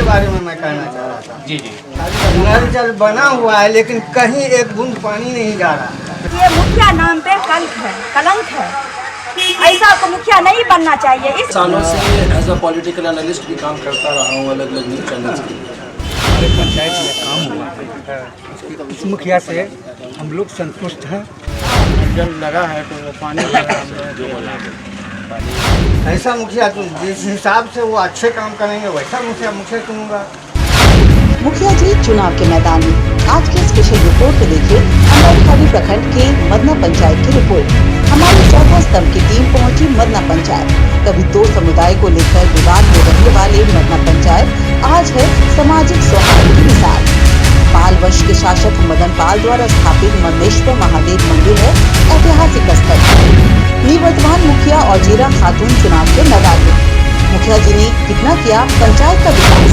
बारे में मैं कहना चाह रहा था। जी जी। नल जल बना हुआ है लेकिन कहीं एक बूंद पानी नहीं जा रहा। ये मुखिया नाम पे कलंक है। ऐसा तो मुखिया नहीं बनना चाहिए। इस सालों से एज अ पॉलिटिकल एनालिस्ट भी काम करता रहा हूँ अलग अलग न्यूज़ चैनल्स के लिए। हमारे पंचायत में काम हुआ है, इस मुखिया से हम लोग संतुष्ट हैं। जल लगा है तो पानी ऐसा मुखिया तो जिस हिसाब से वो अच्छे काम करेंगे वैसा मुखिया चुनूंगा। मुखिया जी चुनाव के मैदान में आज के स्पेशल रिपोर्ट को देखिए अमरखाड़ी प्रखंड के मदना पंचायत की रिपोर्ट। हमारे चौथा स्तंभ की टीम पहुंची मदना पंचायत। कभी दो समुदाय को लेकर विवाद में रहने वाले मदना पंचायत आज है सामाजिक सौहार्द की मिसाल। पाल वंश के शासक मदन पाल द्वारा स्थापित मदनेश्वर महादेव मंदिर है ऐतिहासिक स्थल। निवर्तमान मुखिया और जीरा खातून चुनाव के मैदान में। मुखिया जी ने कितना किया पंचायत का विकास।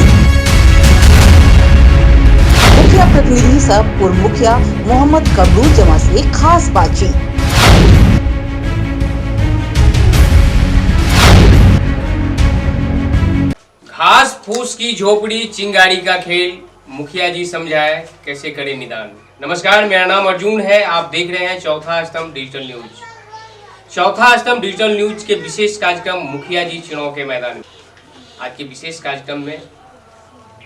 मुखिया प्रतिनिधि सह पूर्व मुखिया मोहम्मद कमरूल जमा से खास बातचीत। घास फूस की झोपड़ी चिंगारी का खेल, मुखिया जी समझाए कैसे करे निदान। नमस्कार, मेरा नाम अर्जुन है। आप देख रहे हैं चौथा स्तंभ डिजिटल न्यूज। चौथा स्तंभ डिजिटल न्यूज के विशेष कार्यक्रम मुखिया जी चुनाव के मैदान में। आज के विशेष कार्यक्रम में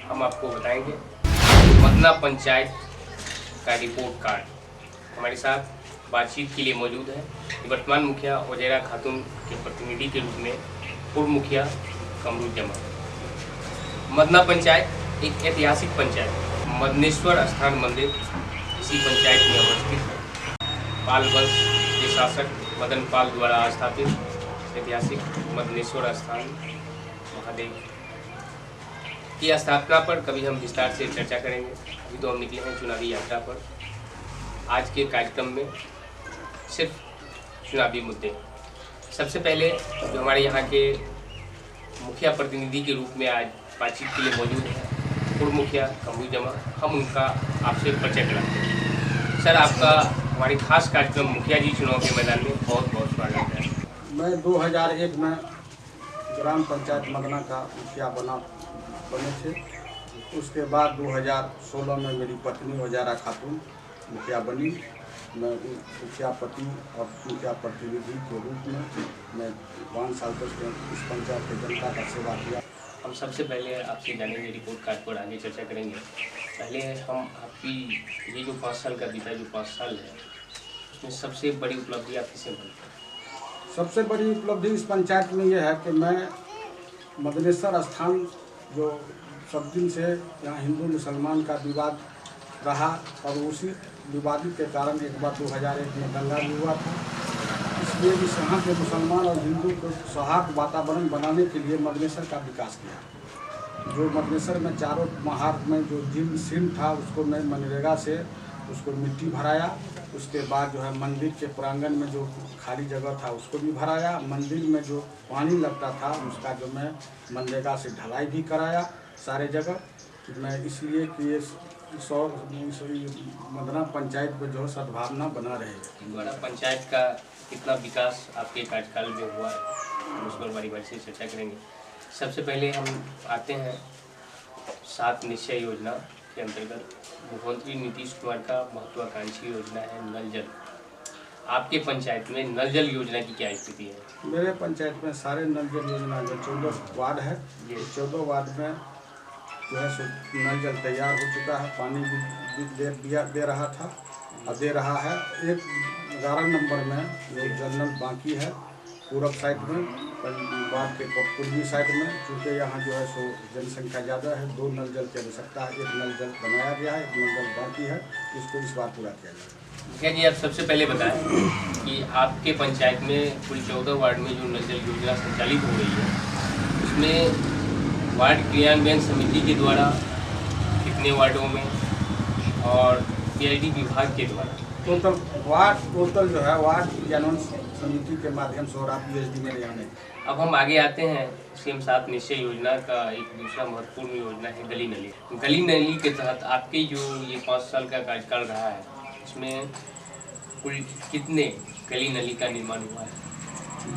हम आपको बताएंगे मदना पंचायत का रिपोर्ट कार्ड। हमारे साथ बातचीत के लिए मौजूद है वर्तमान मुखिया वजीरा खातून के प्रतिनिधि के रूप में पूर्व मुखिया कमरूल जमा। मदना पंचायत एक ऐतिहासिक पंचायत, मदनेश्वर स्थान मंदिर इसी पंचायत में अवस्थित है। पाल वंश के शासक मदन पाल द्वारा स्थापित ऐतिहासिक मदनेश्वर स्थान महादेव की स्थापना पर कभी हम विस्तार से चर्चा करेंगे। अभी तो हम निकले हैं चुनावी यात्रा पर। आज के कार्यक्रम में सिर्फ चुनावी मुद्दे। सबसे पहले जो हमारे यहाँ के मुखिया प्रतिनिधि के रूप में आज बातचीत के लिए मौजूद है पूर्व मुखिया कमरूल जमा, हम उनका आपसे परिचय कराते हैं। सर, आपका हमारे खास कार्यक्रम मुखिया जी चुनाव के मैदान में बहुत बहुत स्वागत है। मैं 2001 में ग्राम पंचायत मदना का मुखिया बने थे। उसके बाद 2016 में मेरी पत्नी वजीरा खातून मुखिया बनी। मैं मुखिया पति और मुखिया प्रतिनिधि के रूप में मैं 5 साल तक इस पंचायत की जनता का सेवा किया। हम सबसे पहले आपसे जानेंगे रिपोर्ट कार्ड पर आगे चर्चा करेंगे। पहले हम आपकी ये जो 5 साल का बीता जो 5 साल है उसमें सबसे बड़ी उपलब्धि आप किसे मानते हैं? सबसे बड़ी उपलब्धि इस पंचायत में यह है कि मैं मदनेश्वर स्थान जो सब दिन से यहाँ हिंदू मुसलमान का विवाद रहा और उसी विवाद के कारण एक बार 2001 में दंगा भी हुआ था। इसलिए इस यहाँ के मुसलमान और हिंदू को सौहार्द वातावरण बनाने के लिए मदनेश्वर का विकास किया। जो मदनेश्वर में चारों महार में जो जिम सिम था उसको मैं मनरेगा से उसको मिट्टी भराया। उसके बाद जो है मंदिर के प्रांगण में जो खाली जगह था उसको भी भराया। मंदिर में जो पानी लगता था उसका जो मैं मनरेगा से ढलाई भी कराया सारे जगह। मैं इसलिए कि ये मदना पंचायत में जो सद्भावना बना रहे। मदना पंचायत का कितना विकास आपके कार्यकाल में हुआ है हम उस पर बारी बारी से चर्चा करेंगे। सबसे पहले हम आते हैं 7 निश्चय योजना के अंतर्गत मुख्यमंत्री नीतीश कुमार का महत्वाकांक्षी योजना है नल जल। आपके पंचायत में नल जल योजना की क्या स्थिति है? मेरे पंचायत में सारे नल जल योजना जो 14 वार्ड है, ये 14 वार्ड में जो है नल जल तैयार हो चुका है। पानी भी दे रहा था और दे रहा है। एक 11 नंबर में जो जल नल बाकी है पूरब साइड में, वार्ड के पूर्वी साइड में, क्योंकि यहाँ जो है सो जनसंख्या ज़्यादा है, 2 नल जल की आवश्यकता है। एक नल जल बनाया गया है, एक नल जल बाकी है, इसको इस बार पूरा किया जाए। मुखिया जी, आप सबसे पहले बताएं कि आपके पंचायत में पूरी 14 वार्ड में जो नल जल योजना संचालित हो रही है उसमें वार्ड क्रियान्वयन समिति के द्वारा कितने वार्डों में और पीआईडी विभाग के द्वारा टोटल जो है वार्ड क्रियान्वयन समिति के माध्यम से और पीएचडी में रहने। अब हम आगे आते हैं सीएम 7 निश्चय योजना का एक दूसरा महत्वपूर्ण योजना है गली नली। गली नली के तहत आपके जो ये 5 साल का कार्यकाल रहा है उसमें कुल कितने गली नली का निर्माण हुआ है?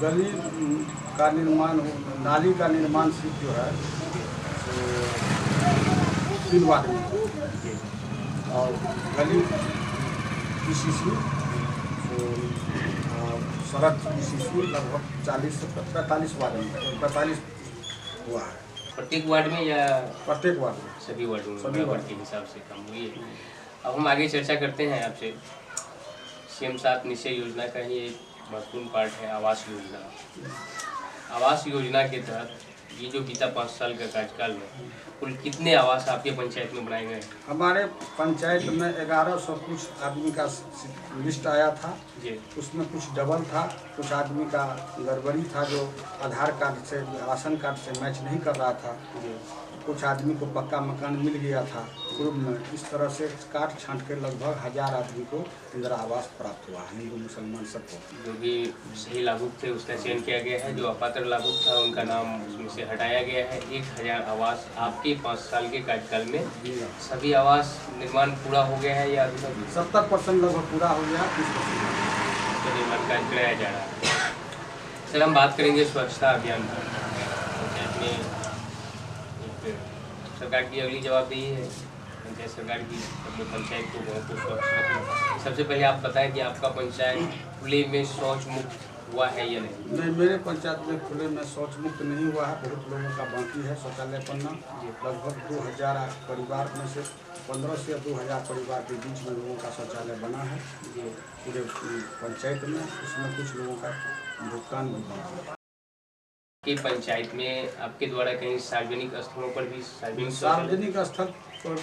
गली का निर्माण, नाली का निर्माण सिर्फ जो है 3 वार्ड में, और गली BCC सड़क BCC लगभग 40 से 45 वार्ड में 45 हुआ है। प्रत्येक वार्ड में या प्रत्येक वार्ड में सभी वार्डों में सभी वार्ड वार्ड के हिसाब से कम हुई है। अब हम आगे चर्चा करते हैं आपसे। CM 7 निश्चय योजना का ही एक महत्वपूर्ण पार्ट है आवास योजना। आवास योजना के तहत ये जो बीता 5 साल का कार्यकाल में कुल कितने आवास आपके पंचायत में बनाए गए? हमारे पंचायत में 1100 कुछ आदमी का लिस्ट आया था जी उसमें कुछ डबल था, कुछ आदमी का गड़बड़ी था जो आधार कार्ड से राशन कार्ड से मैच नहीं कर रहा था, जी कुछ आदमी को पक्का मकान मिल गया था ग्रुप में। इस तरह से काट छांट के लगभग 1000 आदमी को इंदिरा आवास प्राप्त हुआ, हिंदू मुसलमान सबको। जो भी सही लाभुक थे उसका चयन किया गया है, जो अपात्र लाभुक था उनका नाम उसमें से हटाया गया है। 1000 आवास आपके 5 साल के कार्यकाल में सभी आवास निर्माण पूरा हो गया है या अभी तक? 70% लगभग पूरा हो गया, 30% तो निर्माण कार्य कराया जा रहा है। सर हम बात करेंगे स्वच्छता अभियान पर। पंचायत में एक सरकार की अगली जवाबदेही है पंचायत सरकार की अपने पंचायत को गाँव को स्वच्छ रखना। सबसे पहले आप बताएं कि आपका पंचायत खुले में शौच मुक्त हुआ है या नहीं? नहीं, मेरे पंचायत में खुले में शौच मुक्त नहीं हुआ है। बहुत लोगों का बाकी है शौचालय बनना। लगभग 2000 परिवार में से 15 से 2000 परिवार के बीच में लोगों का शौचालय बना है पूरे पंचायत में। उसमें कुछ लोगों का भुगतान भी बना है। कि पंचायत में आपके द्वारा कहीं सार्वजनिक स्थलों पर भी सार्वजनिक स्थल पर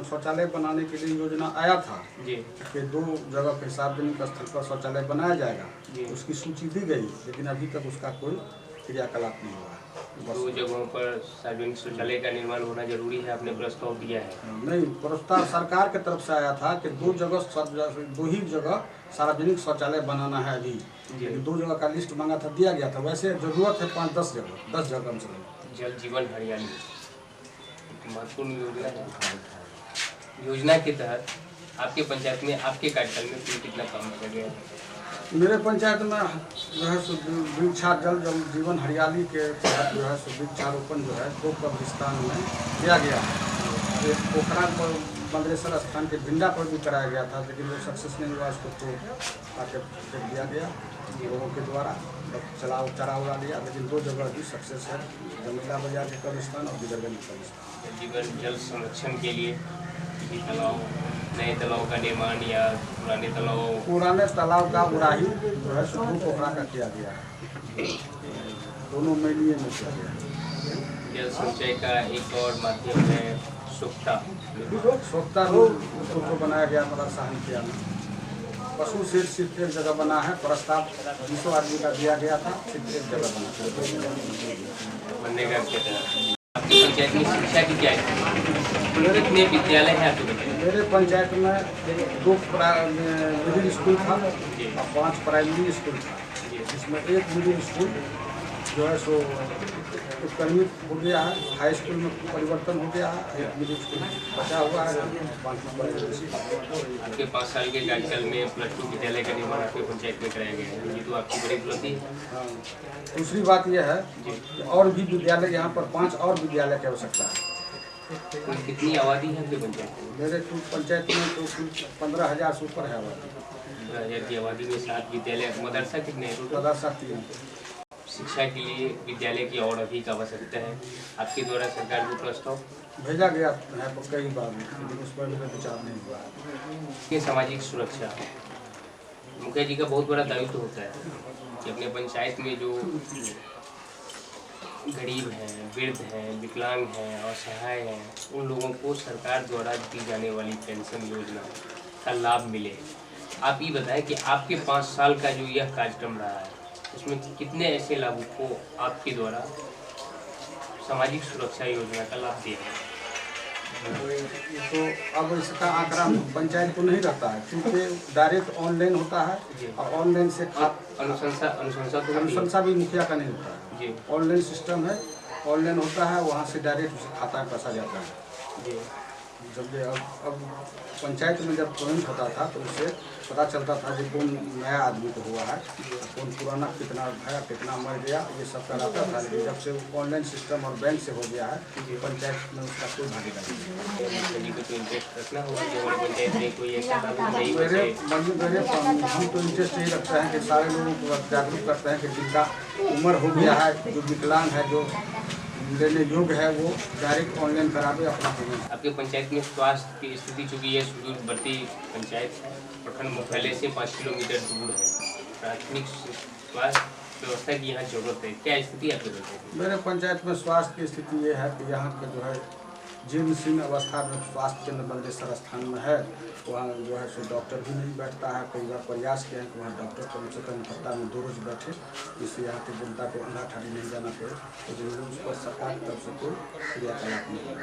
शौचालय बनाने के लिए योजना आया था जी कि 2 जगह पे सार्वजनिक स्थल पर शौचालय बनाया जाएगा। जी। उसकी सूची दी गई, लेकिन अभी तक उसका कोई क्रियाकलाप नहीं हुआ है। 2 जगहों पर सार्वजनिक शौचालय का निर्माण होना जरूरी है, आपने प्रस्ताव दिया है? नहीं, प्रस्ताव सरकार की तरफ से आया था कि 2 ही जगह सार्वजनिक शौचालय बनाना है अभी। लेकिन 2 जगह का लिस्ट मांगा था, दिया गया था। वैसे जरूरत है 5-10 जगह, 10 जगह कम से कम। जल जीवन हरियाली महत्वपूर्ण योजना है। योजना के तहत आपके पंचायत में आपके कार्यकाल में कुल कितना काम किया गया है? मेरे पंचायत में जो है सो वृक्षारोपण जल जीवन हरियाली के तहत जो है सो वृक्षारोपण जो है 2 कब्रिस्तान में किया गया है। एक पोखरा पर मंदरेश्वर स्थान के बिंडा पर भी कराया गया था, लेकिन वो सक्सेस नहीं हुआ। उसको तो आके फेंक दिया गया लोगों के द्वारा, चरा उड़ा लिया। लेकिन 2 जगह भी सक्सेस है, जमीला बाजार के कब्रिस्तान और बिदरगंज कब्रिस्तान। जीवन जल संरक्षण के लिए तालाब, नए तालाब का निर्माण या पुराने तालाब का उड़ाही जो है सो 2 पोखरा का किया गया है, दोनों मेलिए में किया गया है। जल संचय का एक और माध्यम है सोख्ता रोड को बनाया गया मदरसा हल्किया में। पशु शेड सिर्फ एक जगह बना है, प्रस्ताव 200 आदमी का दिया गया था, सिर्फ एक जगह बना बनने का। आपकी पंचायत में शिक्षा की क्या है? कितने विद्यालय हैं आपके पंचायत? मेरे पंचायत में 2 मिडिल स्कूल था और 5 प्राइमरी स्कूल था, जिसमें 1 मिडिल स्कूल जो है सो उत्क्रमित हो गया है, हाई स्कूल में परिवर्तन हो गया है, 1 मिडिल स्कूल बचा हुआ है। आपके 5 साल के कार्यकाल में +2 विद्यालय का निर्माण आपके पंचायत में कराया गया है, ये तो आपकी बड़ी उपलब्धि है। दूसरी बात यह है कि और भी विद्यालय, यहाँ पर 5 और विद्यालय की आवश्यकता है। कुल कितनी आबादी है आपके पंचायत में? मेरे कुल पंचायत में तो कुल 15,000 से ऊपर है आबादी। 15,000 की आबादी में 7 विद्यालय। मदरसा कितने हैं? मदरसा 3। शिक्षा के लिए विद्यालय की और अधिक आवश्यकता है। आपके द्वारा सरकार को प्रस्ताव भेजा गया है कई बार, लेकिन उस पर मेरा विचार नहीं हुआ। ये सामाजिक सुरक्षा मुखिया जी का बहुत बड़ा दायित्व होता है कि अपने पंचायत में जो गरीब हैं, वृद्ध हैं, विकलांग हैं, असहाय हैं, उन लोगों को सरकार द्वारा दी जाने वाली पेंशन योजना का लाभ मिले। आप ये बताएं कि आपके 5 साल का जो यह कार्यक्रम रहा है उसमें कितने ऐसे लाभुक को आपके द्वारा सामाजिक सुरक्षा योजना का लाभ दिया है? तो अब इसका आंकड़ा पंचायत को नहीं रहता है, क्योंकि डायरेक्ट ऑनलाइन होता है और ऑनलाइन से अनुशंसा भी मुखिया का नहीं होता है जी। ऑनलाइन सिस्टम है, ऑनलाइन होता है, वहाँ से डायरेक्ट खाता में पैसा जाता है जी। जब ये अब पंचायत में जब चुनाव होता था तो उससे पता चलता था कि कौन नया आदमी को हुआ है, कौन पुराना कितना है, कितना मर गया, ये सब कराता था। लेकिन जब से ऑनलाइन सिस्टम और बैंक से हो गया है पंचायत में उसका कोई भागीदारी नहीं। मेरे हम तो इंटरेस्ट यही रखते हैं कि सारे लोगों को जागरूक करते हैं कि जिनका उम्र हो गया है, जो विकलांग है, जो लेने योग्य है, वो डायरेक्ट ऑनलाइन करावे अपना पेमेंट। आपके पंचायत में स्वास्थ्य की स्थिति चूँकि ये सुदूरवर्ती पंचायत है, प्रखंड मुख्यालय से 5 किलोमीटर दूर है, प्राथमिक स्वास्थ्य व्यवस्था की यहाँ जरूरत है, क्या स्थिति आपकी बताइए? मेरे पंचायत में स्वास्थ्य की स्थिति ये है कि यहाँ का जो है जीर्ण शीर्ण अवस्था में स्वास्थ्य केंद्र बल्देश्वर स्थान में है, वहाँ जो है सो डॉक्टर भी नहीं बैठता है। कई बार प्रयास किए हैं कि वहाँ डॉक्टर कम से कम सप्ताह में 2 रोज बैठे, जिससे यहाँ की जनता को अंधा ठाड़ी नहीं जाना पड़े। तो जरूर उस पर सरकार की तरफ से कोई क्रियाकलाप नहीं है।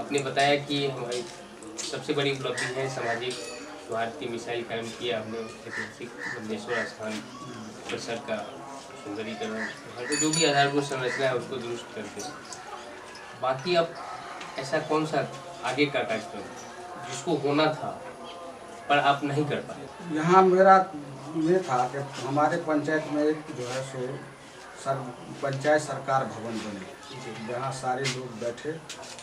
आपने बताया कि हमारी सबसे बड़ी उपलब्धि है सामाजिक सौहार्द की मिसाइल कायम किया हमने, ऐतिहासिक बल्देश्वर स्थान परिसर का सुंदरीकरण, जो भी आधारभूत संरचना है उसको दुरुस्त करके। बाकी अब ऐसा कौन सा आगे का कार्यक्रम जिसको होना था पर आप नहीं कर पाए? यहाँ मेरा ये था कि हमारे पंचायत में एक जो है सो पंचायत सरकार भवन बने, जहाँ सारे लोग बैठे,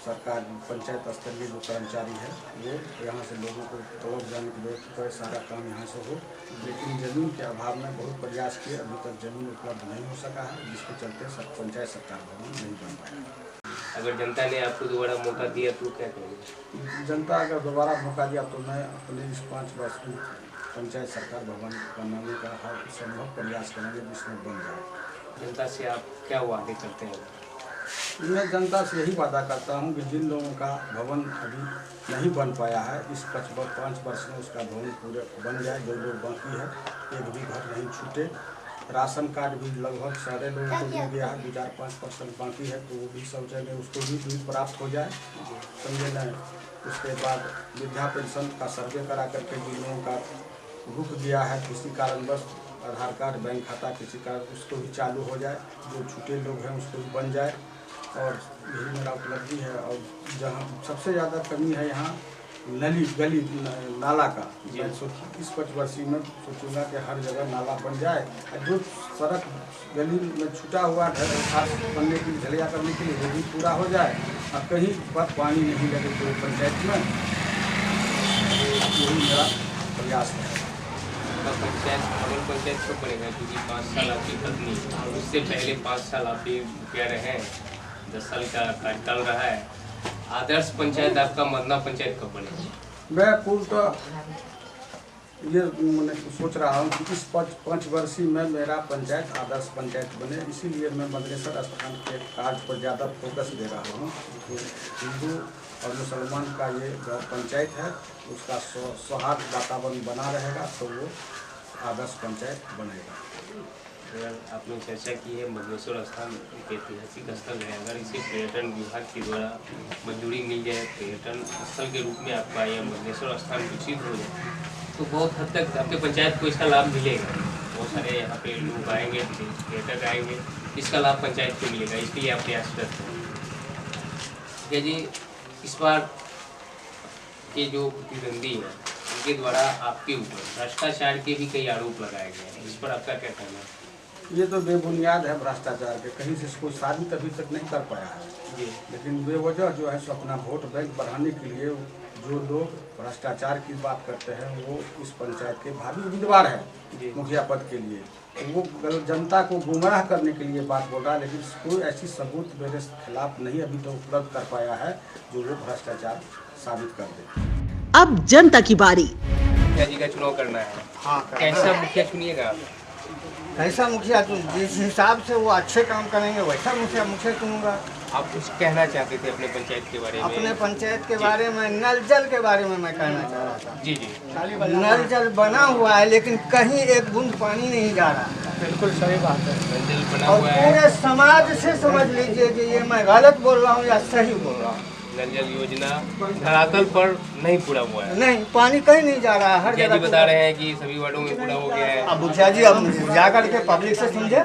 सरकार पंचायत स्तरीय जो कर्मचारी है वो यहाँ से लोगों को तलब जाने के लिए सारा काम यहाँ से हो। लेकिन ज़मीन के अभाव में बहुत प्रयास किए, अभी तक ज़मीन उपलब्ध नहीं हो सका है, जिसके चलते पंचायत सरकार भवन नहीं बन पाया। अगर जनता ने आपको दोबारा मौका दिया तो क्या करेंगे? जनता अगर दोबारा मौका दिया तो मैं अपने इस 5 वर्ष में पंचायत सरकार भवन बनाने का हर संभव प्रयास करेंगे जिसमें बन जाए। जनता से आप क्या वादे करते हैं? मैं जनता से यही वादा करता हूं कि जिन लोगों का भवन अभी नहीं बन पाया है, इस 5 वर्ष में उसका भवन पूरे बन जाए। जो लोग बाकी है एक भी घर नहीं छूटे। राशन कार्ड भी लगभग सारे लोगों को मिल गया है, 2-5% बाकी है, तो वो भी सब जगह उसको भी प्राप्त हो जाए, समझे न। उसके बाद वृद्धा पेंशन का सर्वे करा करके जिन लोगों का रुक गया है किसी कारणवश, आधार कार्ड बैंक खाता किसी का, उसको भी चालू हो जाए। जो छूटे लोग हैं उसको भी बन जाए, और यही मेरा उपलब्धि है। और जहाँ सबसे ज़्यादा कमी है यहाँ नली गली नाला का, मैं इस 5 वर्षीय में सोचूंगा कि हर जगह नाला बन जाए। जो सड़क गली में छूटा हुआ बनने के लिए ढलैया करने के लिए वो भी पूरा हो जाए, और कहीं पर पानी नहीं लगे पूरे पंचायत में, यही मेरा प्रयास है। पंचायत कब बनेगा? क्योंकि 5 साल आपकी पत्नी, उससे पहले 5 साल आप भी मुखिया रहे, 10 साल का कार्यकाल रहा है। आदर्श पंचायत आपका मदना पंचायत कब बनेगा? मैं पूर्व तो ये मैंने सोच रहा हूँ कि इस 5 वर्षीय में मेरा पंचायत आदर्श पंचायत बने, इसीलिए मैं बल्देश्वर स्थान के कार्य पर ज़्यादा फोकस दे रहा हूँ। हिंदू और मुसलमान का ये पंचायत है, उसका सौहार्द वातावरण बना रहेगा तो वो आदर्श पंचायत बनेगा। आपने चर्चा की है बल्देश्वर स्थान एक ऐतिहासिक स्थल है, अगर इसे पर्यटन विभाग के द्वारा मंजूरी मिल जाए, पर्यटन स्थल के रूप में आपका यह बल्देश्वर स्थान विकसित हो जाए, तो बहुत हद तक आपके पंचायत को इसका लाभ मिलेगा। बहुत सारे यहाँ पे लोग आएंगे, पर्यटक आएंगे, इसका लाभ पंचायत को मिलेगा, इसके लिए आप प्रयासरत हैं। क्या जी, इस बार के जो प्रतिद्वंदी हैं उनके द्वारा आपके ऊपर भ्रष्टाचार के भी कई आरोप लगाए गए हैं, इस पर आपका क्या कहना है? ये तो बेबुनियाद है भ्रष्टाचार के, कहीं से इसको साबित अभी तक नहीं कर पाया है जी। लेकिन बेवजह जो है सो अपना वोट बैंक बढ़ाने के लिए जो लोग भ्रष्टाचार की बात करते हैं वो इस पंचायत के भावी उम्मीदवार हैं मुखिया पद के लिए, वो जनता को गुमराह करने के लिए बात बोल रहा है। लेकिन कोई ऐसी सबूत मेरे खिलाफ नहीं अभी तो उपलब्ध कर पाया है जो वो भ्रष्टाचार साबित कर दे। अब जनता की बारी। मुखिया जी का चुनाव करना है, हाँ, कैसा मुखिया चुनिएगा आप? ऐसा मुखिया तो जिस हिसाब से वो अच्छे काम करेंगे वैसा मुखिया चुनूंगा। आप कुछ कहना चाहते थे अपने पंचायत के बारे में? अपने पंचायत के बारे में, नल जल के बारे में मैं कहना चाह रहा था। जी जी, नल जल बना हुआ है लेकिन कहीं एक बूंद पानी नहीं जा रहा। बिल्कुल सही बात है। नल जल बना और हुआ है, पूरे समाज से समझ लीजिए कि ये मैं गलत बोल रहा हूँ या सही बोल रहा हूँ। नल जल योजना धरातल पर नहीं पूरा हुआ है। नहीं, पानी कहीं नहीं जा रहा है, हर मुखिया जी जगह बता रहे हैं कि सभी वार्डों में पूरा हो गया है। अब मुखिया जी अब जा करके पब्लिक से समझे,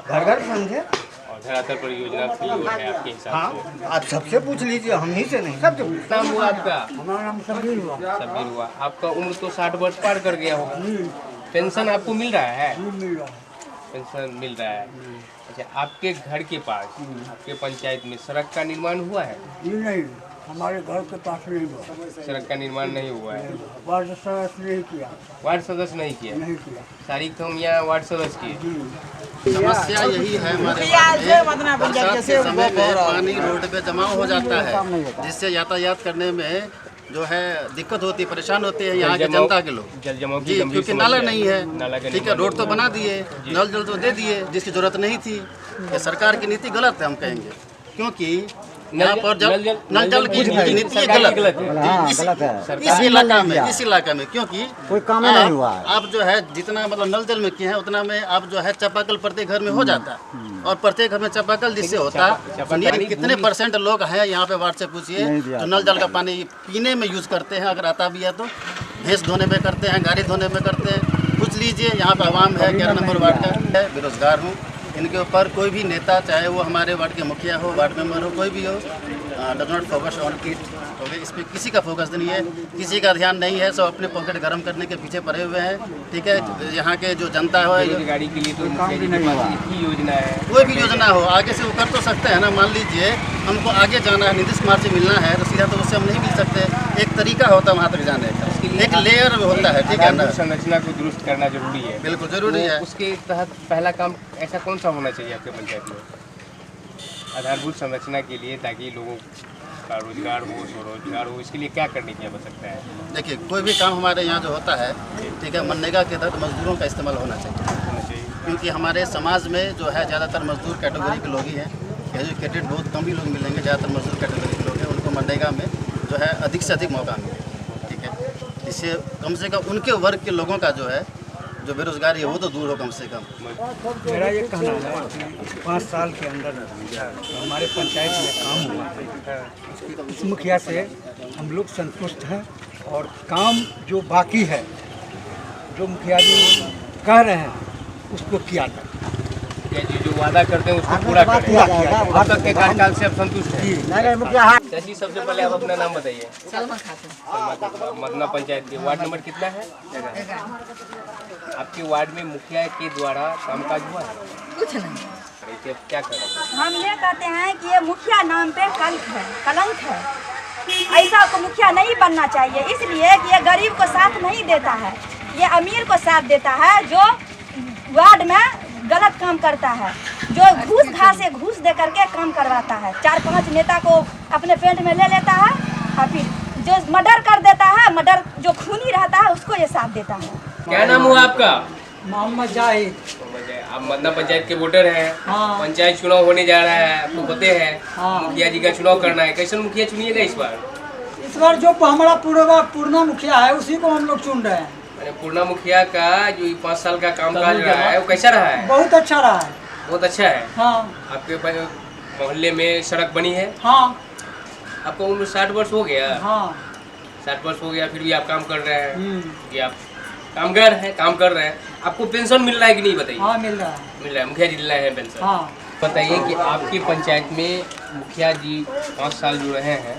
घर घर समझे। और धरातल परियोजना की ओर है आपके हिसाब हाँ से? आप सबसे पूछ लीजिए, हम ही से नहीं, सबसे पूछ। नाम हुआ आपका? हमारा नाम सबीर हुआ। सबीर हुआ। आपका उम्र तो 60 वर्ष पार कर गया होगा। पेंशन आपको मिल रहा है? मिल रहा है। पेंशन मिल रहा है। अच्छा, आपके घर के पास आपके पंचायत में सड़क का निर्माण हुआ है? ये नहीं, हमारे घर के पास नहीं हुआ। सड़क का निर्माण नहीं हुआ है। वार्ड सदस्य नहीं किया। वार्ड सदस्य नहीं किया? नहीं किया। तारीख तो हम यहाँ वार्ड सदस्य किए। समस्या यही है हमारे बरसात के समय में पानी रोड पे जमा हो जाता है, जिससे यातायात करने में जो है दिक्कत होती है, परेशान होते हैं यहाँ के जनता के लोग। जल जमाव की जी, गंभीर क्योंकि नाला समस्या नहीं नाला का है। ठीक है, रोड तो बना दिए, नल जल तो दे दिए, जिसकी जरूरत नहीं थी। ये सरकार की नीति गलत है, हम कहेंगे, क्योंकि यहाँ पर नल जल की नीति गलत है इस इलाका में क्योंकि कोई काम नहीं हुआ। आप जो है जितना मतलब नल जल में किए हैं उतना में आप जो है चापाकल प्रत्येक घर में हो जाता है, और प्रत्येक घर में चापाकल जिससे होता है। सुनिए कितने % लोग हैं यहाँ पे, वार्ड से पूछिए, जो नल जल का पानी पीने में यूज करते हैं, अगर आता भी है तो भैंस धोने में करते हैं, गाड़ी धोने में करते हैं। पूछ लीजिए, यहाँ पे आवाम है 11 नंबर वार्ड का है, बेरोजगार हूँ। इनके ऊपर कोई भी नेता, चाहे वो हमारे वार्ड के मुखिया हो, वार्ड मेंबर हो, कोई भी हो, does not focus on it. Okay, इस पर किसी का फोकस नहीं है, किसी का ध्यान नहीं है, सब अपने पॉकेट गर्म करने के पीछे पड़े हुए हैं। ठीक है, यहाँ के जो जनता है, गाड़ी के लिए तो मुखिया जी के पास एक ही योजना है। कोई भी योजना हो आगे से वो कर तो सकते हैं ना। मान लीजिए हमको आगे जाना है, नीतीश कुमार से मिलना है, तो सीधा तो उससे हम नहीं मिल सकते। एक तरीका होता है वहाँ तक जाने का, एक लेयर होता है। ठीक है ना, संरचना को दुरुस्त करना जरूरी है, बिल्कुल जरूरी है। उसके तहत पहला काम ऐसा कौन सा होना चाहिए आपके पंचायत में आधारभूत संरचना के लिए, ताकि लोगों का रोजगार हो, स्वरोजगार हो? इसके लिए क्या करने की आवश्यकता है? देखिए, कोई भी काम हमारे यहाँ जो होता है, ठीक है, मनरेगा के तहत मजदूरों का इस्तेमाल होना चाहिए, क्योंकि हमारे समाज में जो है ज़्यादातर मजदूर कैटेगरी के लोग ही हैं। एजुकेटेड बहुत कम ही लोग मिलेंगे, ज़्यादातर मजदूर कैटेगरी के लोग हैं। उनको मनरेगा में जो है अधिक से अधिक मौका मिले, ठीक है, जिससे कम से कम उनके वर्ग के लोगों का जो है जो बेरोजगारी है वो तो दूर हो कम से कम। मेरा ये कहना है कि 5 साल के अंदर हमारे पंचायत में काम हुआ है, इस मुखिया से हम लोग संतुष्ट हैं। और काम जो बाकी है, जो मुखिया जी कह रहे हैं, उसको किया जाए। मुखिया जी जो वादा करते हैं उसको पूरा करें। अब तक के कार्यकाल से आप संतुष्ट हैं? चाची, सबसे पहले आप अपना नाम बताइए। सलमा खातून, मदना पंचायत के वार्ड नंबर कितना है? आपके वार्ड में मुखिया के द्वारा कामकाज हुआ है? कुछ नहीं। अब क्या करें? हम ये कहते हैं कि ये मुखिया नाम पे कलंक है। ऐसा को मुखिया नहीं बनना चाहिए, इसलिए कि ये गरीब को साथ नहीं देता है, ये अमीर को साथ देता है, जो वार्ड में गलत काम करता है, जो घूस दे करके काम करवाता है। 4-5 नेता को अपने पेंट में ले लेता है, और फिर जो मर्डर कर देता है, मर्डर जो खूनी रहता है, उसको ये साथ देता है। क्या नाम हुआ आपका? मोहम्मद जाहिद। आप मदना पंचायत के वोटर हैं। हाँ। पंचायत चुनाव होने जा रहा है, आपको पते है। हाँ। मुखिया जी का चुनाव करना है, कैसे मुखिया चुनिएगा इस बार? इस बार जो हमारा पूर्णा मुखिया है, उसी को हम लोग चुन रहे हैं। पूर्णा मुखिया का जो 5 साल का कामकाज रहा है, वो कैसा रहा है? बहुत अच्छा रहा है। बहुत अच्छा है। हाँ आपके मोहल्ले में सड़क बनी है? हाँ आपको उम्र 60 वर्ष हो गया? हाँ 60 वर्ष हो गया, फिर भी आप काम कर रहे हैं कि आप कामगार हैं, काम कर रहे हैं। आपको पेंशन मिल रहा है कि नहीं, बताइए? हाँ मिल रहा है। मिल रहा है, मुखिया जी मिल रहा है पेंशन। हाँ बताइए कि आपकी पंचायत में मुखिया जी 5 साल जो रहे हैं,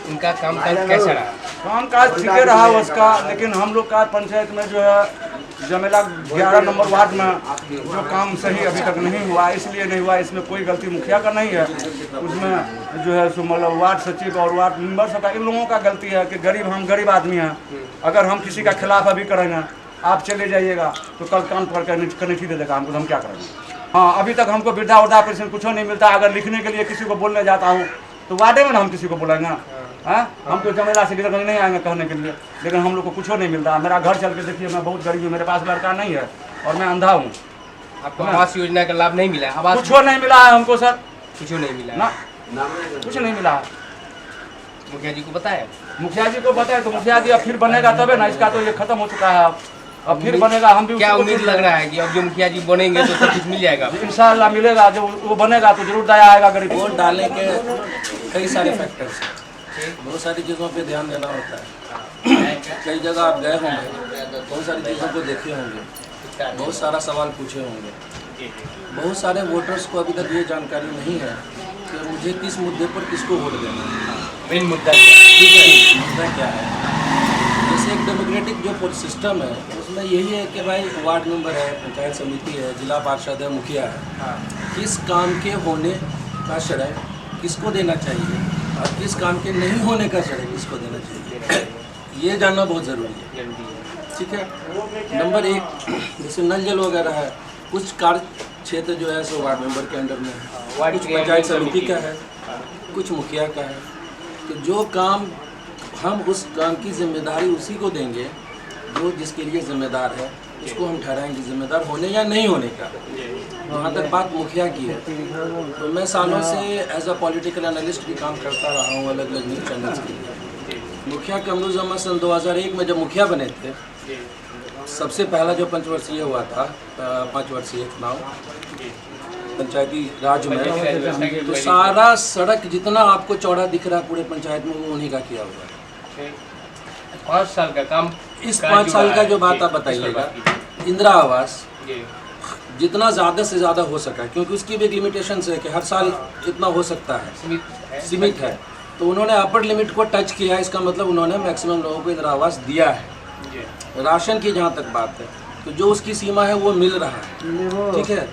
उनका कामकाज कैसा रहा? कामकाज ठीक रहा उसका, लेकिन हम लोग का पंचायत में जो है जमेला 11 नंबर वार्ड में जो काम सही अभी तक नहीं हुआ, इसलिए नहीं हुआ। इसमें कोई गलती मुखिया का नहीं है, उसमें जो है सो मतलब वार्ड सचिव और वार्ड मेंबर सबका, इन लोगों का गलती है कि हम गरीब आदमी हैं। अगर हम किसी का खिलाफ अभी करेंगे, आप चले जाइएगा तो कल कान पकड़ कर नहीं दे देगा हमको, तो हम क्या करेंगे? हाँ, अभी तक हमको वृद्धा वृद्धा पेंशन कुछ नहीं मिलता। अगर लिखने के लिए किसी को बोलने जाता हूँ तो वार्डे में ना हम किसी को बोलेंगे। हाँ, हम तो जमेला से गिरकर नहीं आएंगे कहने के लिए, लेकिन हम लोग को कुछ नहीं मिलता। मेरा घर चल के देखिए, मैं बहुत गरीब हूँ, मेरे पास लड़का नहीं है और मैं अंधा हूँ। आपको आवास योजना का लाभ नहीं मिला? आवास कुछ नहीं मिला है हमको सर, कुछ नहीं मिला ना, कुछ नहीं मिला है। मुखिया जी को पता है? मुखिया जी को बताए तो मुखिया जी अब फिर बनेगा तबे ना, इसका तो ये खत्म हो चुका है। अब फिर बनेगा, हम भी क्या उम्मीद लग रहा है कि अब जो मुखिया जी बनेंगे तो सब कुछ मिल जाएगा? इंशाल्लाह मिलेगा, जो वो बनेगा तो जरूर दया आएगा गरीब। वोट डालने के कई सारे फैक्टर्स हैं, बहुत सारी चीज़ों पे ध्यान देना होता है। कई जगह आप गए होंगे, बहुत सारी चीज़ों को देखे होंगे, बहुत सारा सवाल पूछे होंगे, बहुत सारे वोटर्स को अभी तक ये जानकारी नहीं है कि मुझे किस मुद्दे पर किसको वोट देना है। मेन मुद्दा क्या है? ठीक है, मुद्दा क्या है? जैसे एक डेमोक्रेटिक जो सिस्टम है उसमें यही है कि भाई वार्ड मेंबर है, पंचायत समिति है, जिला पार्षद है, मुखिया है, किस काम के होने का श्रेय किसको देना चाहिए और किस काम के नहीं होने का श्रेय किसको देना चाहिए, ये जानना बहुत ज़रूरी है। ठीक है। नंबर एक, जैसे नल जल वगैरह है, कुछ कार्य क्षेत्र जो है सो वार्ड मेंबर के अंडर में है, कुछ पंचायत समिति का है, कुछ मुखिया का है। तो जो काम हम उस काम की जिम्मेदारी उसी को देंगे जो जिसके लिए जिम्मेदार है, उसको हम ठहराएंगे जिम्मेदार होने या नहीं होने का। जहाँ तक बात मुखिया की है, तो मैं सालों से एज अ पॉलिटिकल एनालिस्ट भी काम करता रहा हूँ अलग अलग न्यूज़ चैनल्स के लिए। मुखिया कमरुज़्ज़मा सन 2001 में जब मुखिया बने थे, सबसे पहला जो पंचवर्षीय हुआ था, 5 वर्षीय चुनाव पंचायती राज में, तो सारा सड़क जितना आपको चौड़ा दिख रहा है पूरे पंचायत में, वो उन्हीं का किया हुआ है। 5 साल का काम, इस 5 साल का जो बात आप बताइएगा, इंदिरा आवास जितना ज़्यादा से ज़्यादा हो सका, क्योंकि उसकी भी एक लिमिटेशन है कि हर साल इतना हो सकता है, सीमित है। तो उन्होंने अपर लिमिट को टच किया, इसका मतलब उन्होंने मैक्सिमम लोगों को इंदिरा आवास दिया है। राशन की जहाँ तक बात है, तो जो उसकी सीमा है वो मिल रहा है। ठीक है।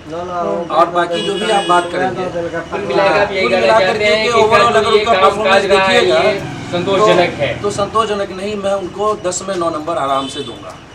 और बाकी जो भी आप बात करेंगे, कुल मिलाकर के ओवरऑल अगर उनका परफॉर्मेंस देखिएगा संतोषजनक है, तो संतोषजनक नहीं, मैं उनको 10 में 9 नंबर आराम से दूंगा।